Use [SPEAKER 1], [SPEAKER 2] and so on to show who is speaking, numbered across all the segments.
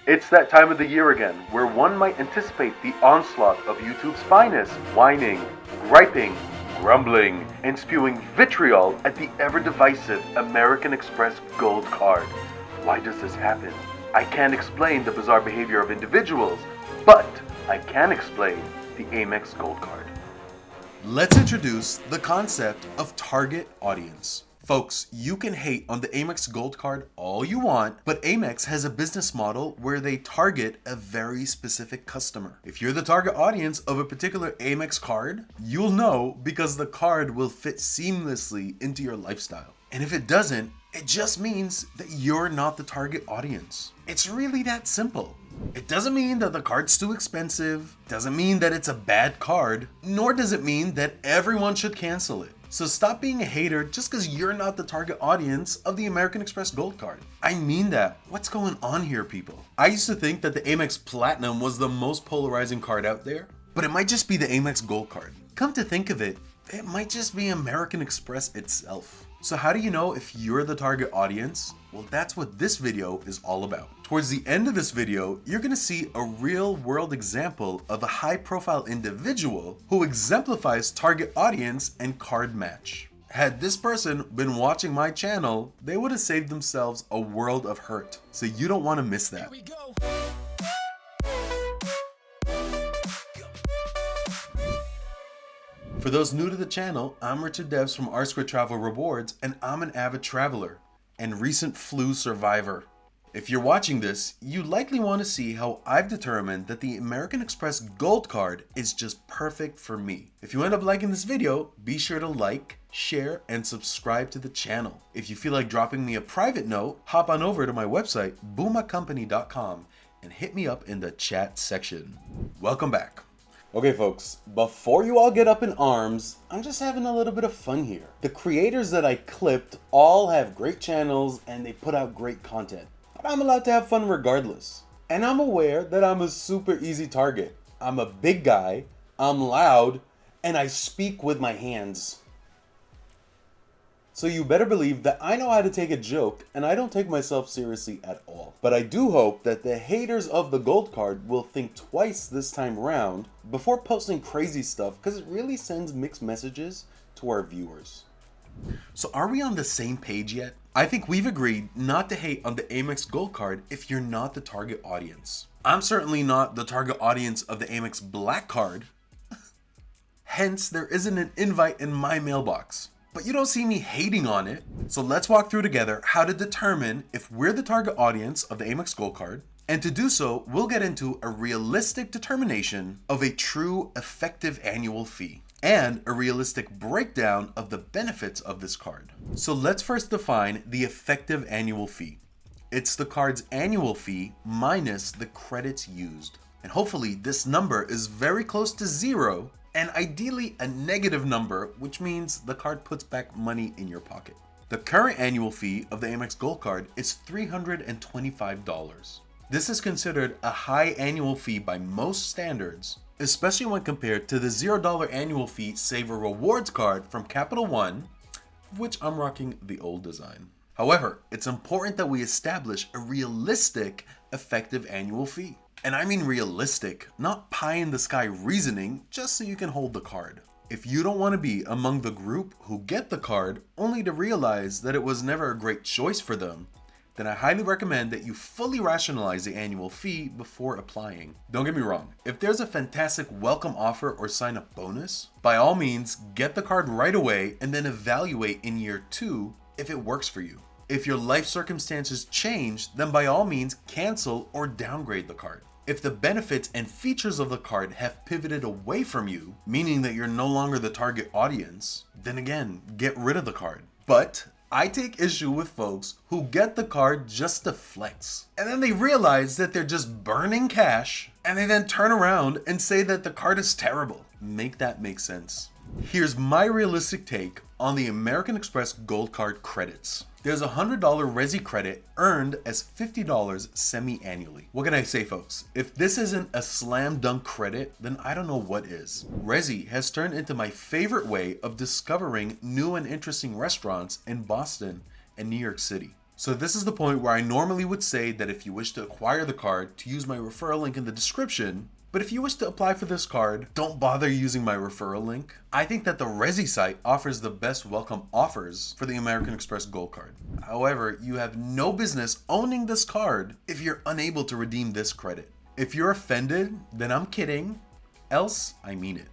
[SPEAKER 1] It's that time of the year again, where one might anticipate the onslaught of YouTube's finest, whining, griping, grumbling, and spewing vitriol at the ever-divisive American Express Gold Card. Why does this happen? I can't explain the bizarre behavior of individuals, but I can explain the Amex Gold Card.
[SPEAKER 2] Let's introduce the concept of target audience. Folks, you can hate on the Amex Gold Card all you want, but Amex has a business model where they target a very specific customer. If you're the target audience of a particular Amex card, you'll know because the card will fit seamlessly into your lifestyle. And if it doesn't, it just means that you're not the target audience. It's really that simple. It doesn't mean that the card's too expensive, doesn't mean that it's a bad card, nor does it mean that everyone should cancel it. So stop being a hater just because you're not the target audience of the American Express Gold Card. I mean that. What's going on here, people? I used to think that the Amex Platinum was the most polarizing card out there, but it might just be the Amex Gold Card. Come to think of it, it might just be American Express itself. So how do you know if you're the target audience? Well, that's what this video is all about. Towards the end of this video, you're gonna see a real world example of a high profile individual who exemplifies target audience and card match. Had this person been watching my channel, they would have saved themselves a world of hurt. So you don't wanna miss that.
[SPEAKER 3] Here we go.
[SPEAKER 2] For those new to the channel, I'm Richard Devs from R2 Travel Rewards, and I'm an avid traveler and recent flu survivor. If you're watching this, you likely want to see how I've determined that the American Express Gold Card is just perfect for me. If you end up liking this video, be sure to like, share, and subscribe to the channel. If you feel like dropping me a private note, hop on over to my website, boomacompany.com, and hit me up in the chat section. Welcome back. Okay folks, before you all get up in arms, I'm just having a little bit of fun here. The creators that I clipped all have great channels and they put out great content, but I'm allowed to have fun regardless. And I'm aware that I'm a super easy target. I'm a big guy, I'm loud, and I speak with my hands. So you better believe that I know how to take a joke and I don't take myself seriously at all. But I do hope that the haters of the Gold Card will think twice this time around before posting crazy stuff, because it really sends mixed messages to our viewers. So are we on the same page yet? I think we've agreed not to hate on the Amex Gold Card if you're not the target audience. I'm certainly not the target audience of the Amex Black Card. Hence, there isn't an invite in my mailbox. But you don't see me hating on it. So let's walk through together how to determine if we're the target audience of the Amex Gold Card. And to do so, we'll get into a realistic determination of a true effective annual fee and a realistic breakdown of the benefits of this card. So let's first define the effective annual fee. It's the card's annual fee minus the credits used. And hopefully this number is very close to zero, and ideally a negative number, which means the card puts back money in your pocket. The current annual fee of the Amex Gold Card is $325. This is considered a high annual fee by most standards, especially when compared to the $0 annual fee Saver Rewards card from Capital One, which I'm rocking the old design. However, it's important that we establish a realistic effective annual fee. And I mean realistic, not pie in the sky reasoning, just so you can hold the card. If you don't want to be among the group who get the card only to realize that it was never a great choice for them, then I highly recommend that you fully rationalize the annual fee before applying. Don't get me wrong, if there's a fantastic welcome offer or sign up bonus, by all means get the card right away and then evaluate in year 2 if it works for you. If your life circumstances change, then by all means cancel or downgrade the card. If the benefits and features of the card have pivoted away from you, meaning that you're no longer the target audience, then again, get rid of the card. But I take issue with folks who get the card just to flex, and then they realize that they're just burning cash, and they then turn around and say that the card is terrible. Make that make sense. Here's my realistic take on the American Express Gold Card credits. There's a $100 Resi credit earned as $50 semi-annually. What can I say, folks? If this isn't a slam dunk credit, then I don't know what is. Resi has turned into my favorite way of discovering new and interesting restaurants in Boston and New York City. So this is the point where I normally would say that if you wish to acquire the card, to use my referral link in the description. But if you wish to apply for this card, don't bother using my referral link. I think that the Resi site offers the best welcome offers for the American Express Gold Card. However, you have no business owning this card if you're unable to redeem this credit. If you're offended, then I'm kidding. Else, I mean it.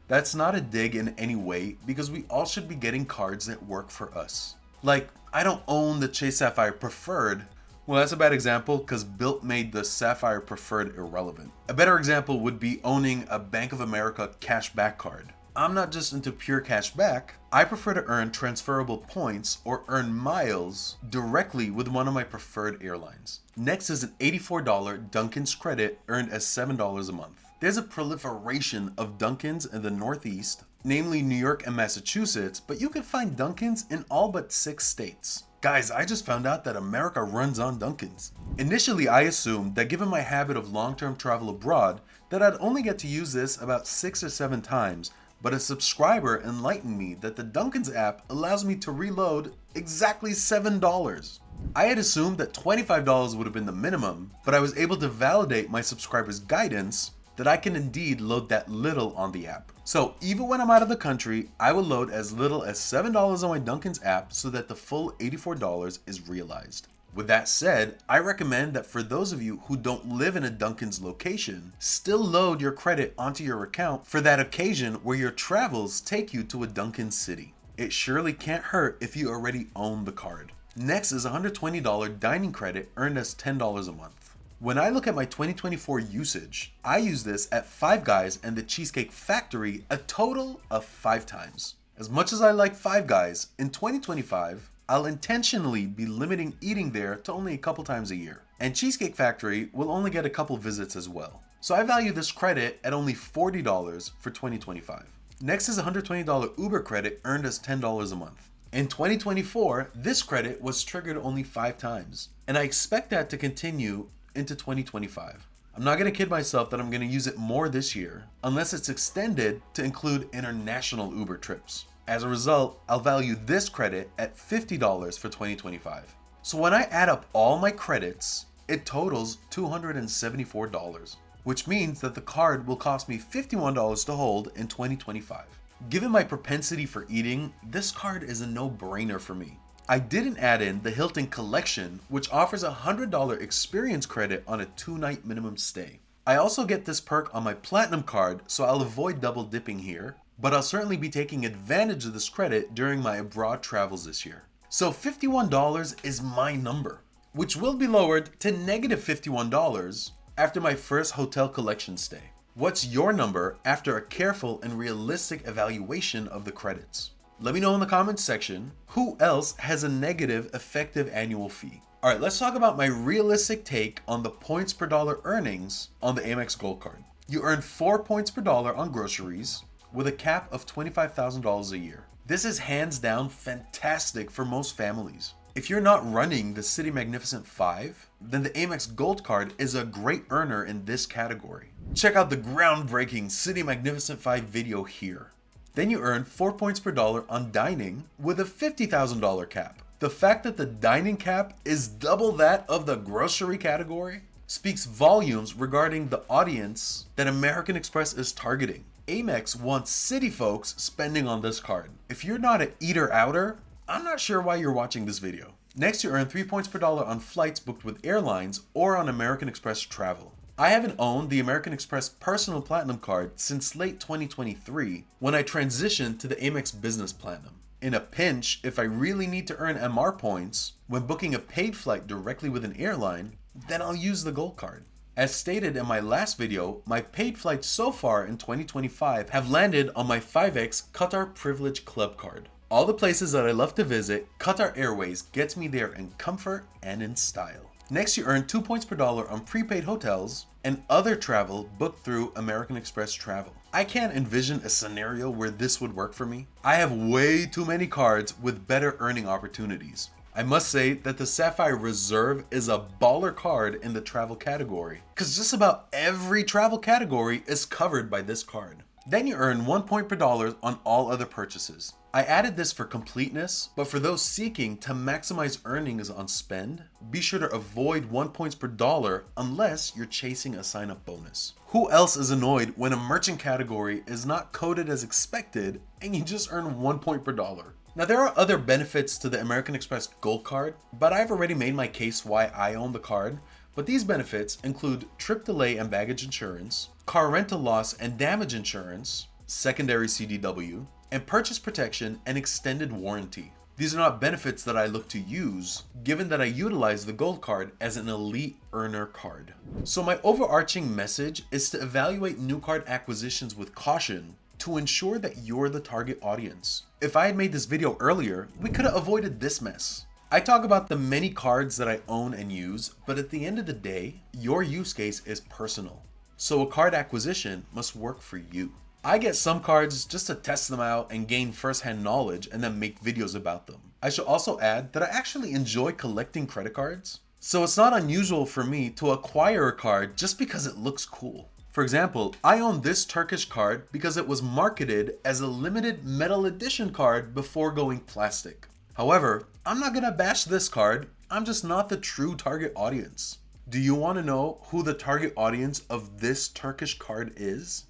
[SPEAKER 2] That's not a dig in any way, because we all should be getting cards that work for us. Like, I don't own the Chase Sapphire Preferred. Well, that's a bad example because Built made the Sapphire Preferred irrelevant. A better example would be owning a Bank of America cashback card. I'm not just into pure cashback. I prefer to earn transferable points or earn miles directly with one of my preferred airlines. Next is an $84 Dunkin's credit earned as $7 a month. There's a proliferation of Dunkins in the Northeast, namely New York and Massachusetts, but you can find Dunkins in all but 6 states. Guys, I just found out that America runs on Dunkins. Initially, I assumed that given my habit of long-term travel abroad, that I'd only get to use this about 6 or 7 times, but a subscriber enlightened me that the Dunkins app allows me to reload exactly $7. I had assumed that $25 would have been the minimum, but I was able to validate my subscriber's guidance that I can indeed load that little on the app. So even when I'm out of the country, I will load as little as $7 on my Dunkin's app so that the full $84 is realized. With that said, I recommend that for those of you who don't live in a Dunkin's location, still load your credit onto your account for that occasion where your travels take you to a Dunkin' city. It surely can't hurt if you already own the card. Next is a $120 dining credit earned as $10 a month. When I look at my 2024 usage, I use this at Five Guys and the Cheesecake Factory a total of 5 times. As much as I like Five Guys, in 2025, I'll intentionally be limiting eating there to only a couple times a year. And Cheesecake Factory will only get a couple visits as well. So I value this credit at only $40 for 2025. Next is a $120 Uber credit earned as $10 a month. In 2024, this credit was triggered only 5 times. And I expect that to continue into 2025. I'm not going to kid myself that I'm going to use it more this year, unless it's extended to include international Uber trips. As a result, I'll value this credit at $50 for 2025. So when I add up all my credits, it totals $274, which means that the card will cost me $51 to hold in 2025. Given my propensity for eating, this card is a no-brainer for me. I didn't add in the Hilton Collection, which offers a $100 experience credit on a 2-night minimum stay. I also get this perk on my Platinum card, so I'll avoid double dipping here, but I'll certainly be taking advantage of this credit during my abroad travels this year. So $51 is my number, which will be lowered to negative $51 after my first Hotel Collection stay. What's your number after a careful and realistic evaluation of the credits? Let me know in the comments section who else has a negative effective annual fee. Alright, let's talk about my realistic take on the points per dollar earnings on the Amex Gold Card. You earn 4 points per dollar on groceries with a cap of $25,000 a year. This is hands down fantastic for most families. If you're not running the City Magnificent 5, then the Amex Gold Card is a great earner in this category. Check out the groundbreaking City Magnificent 5 video here. Then you earn 4 points per dollar on dining with a $50,000 cap. The fact that the dining cap is double that of the grocery category speaks volumes regarding the audience that American Express is targeting. Amex wants city folks spending on this card. If you're not an eater-outer, I'm not sure why you're watching this video. Next, you earn 3 points per dollar on flights booked with airlines or on American Express travel. I haven't owned the American Express Personal Platinum card since late 2023 when I transitioned to the Amex Business Platinum. In a pinch, if I really need to earn MR points when booking a paid flight directly with an airline, then I'll use the Gold Card. As stated in my last video, my paid flights so far in 2025 have landed on my 5X Qatar Privilege Club card. All the places that I love to visit, Qatar Airways gets me there in comfort and in style. Next, you earn 2 points per dollar on prepaid hotels and other travel booked through American Express Travel. I can't envision a scenario where this would work for me. I have way too many cards with better earning opportunities. I must say that the Sapphire Reserve is a baller card in the travel category, because just about every travel category is covered by this card. Then you earn 1 point per dollar on all other purchases. I added this for completeness, but for those seeking to maximize earnings on spend, be sure to avoid 1 point per dollar unless you're chasing a sign-up bonus. Who else is annoyed when a merchant category is not coded as expected and you just earn 1 point per dollar? Now there are other benefits to the American Express Gold Card, but I've already made my case why I own the card. But these benefits include trip delay and baggage insurance, car rental loss and damage insurance, secondary CDW, and purchase protection and extended warranty. These are not benefits that I look to use, given that I utilize the Gold Card as an elite earner card. So my overarching message is to evaluate new card acquisitions with caution to ensure that you're the target audience. If I had made this video earlier, we could have avoided this mess. I talk about the many cards that I own and use, but at the end of the day, your use case is personal. So a card acquisition must work for you. I get some cards just to test them out and gain first-hand knowledge and then make videos about them. I should also add that I actually enjoy collecting credit cards. So it's not unusual for me to acquire a card just because it looks cool. For example, I own this Turkish card because it was marketed as a limited metal edition card before going plastic. However, I'm not gonna bash this card, I'm just not the true target audience. Do you wanna know who the target audience of this Turkish card is?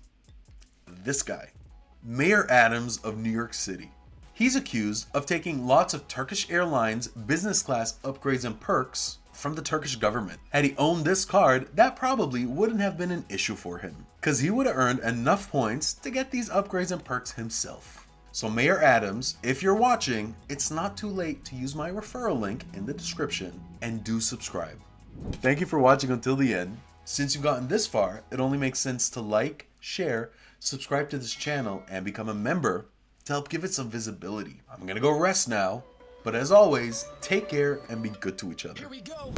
[SPEAKER 2] This guy, Mayor Adams of New York City. He's accused of taking lots of Turkish Airlines business class upgrades and perks from the Turkish government. Had he owned this card, that probably wouldn't have been an issue for him, because he would have earned enough points to get these upgrades and perks himself. So Mayor Adams, if you're watching, it's not too late to use my referral link in the description and do subscribe. Thank you for watching until the end. Since you've gotten this far, it only makes sense to like, share, subscribe to this channel, and become a member to help give it some visibility. I'm gonna go rest now, but as always, take care and be good to each other.
[SPEAKER 3] Here we go.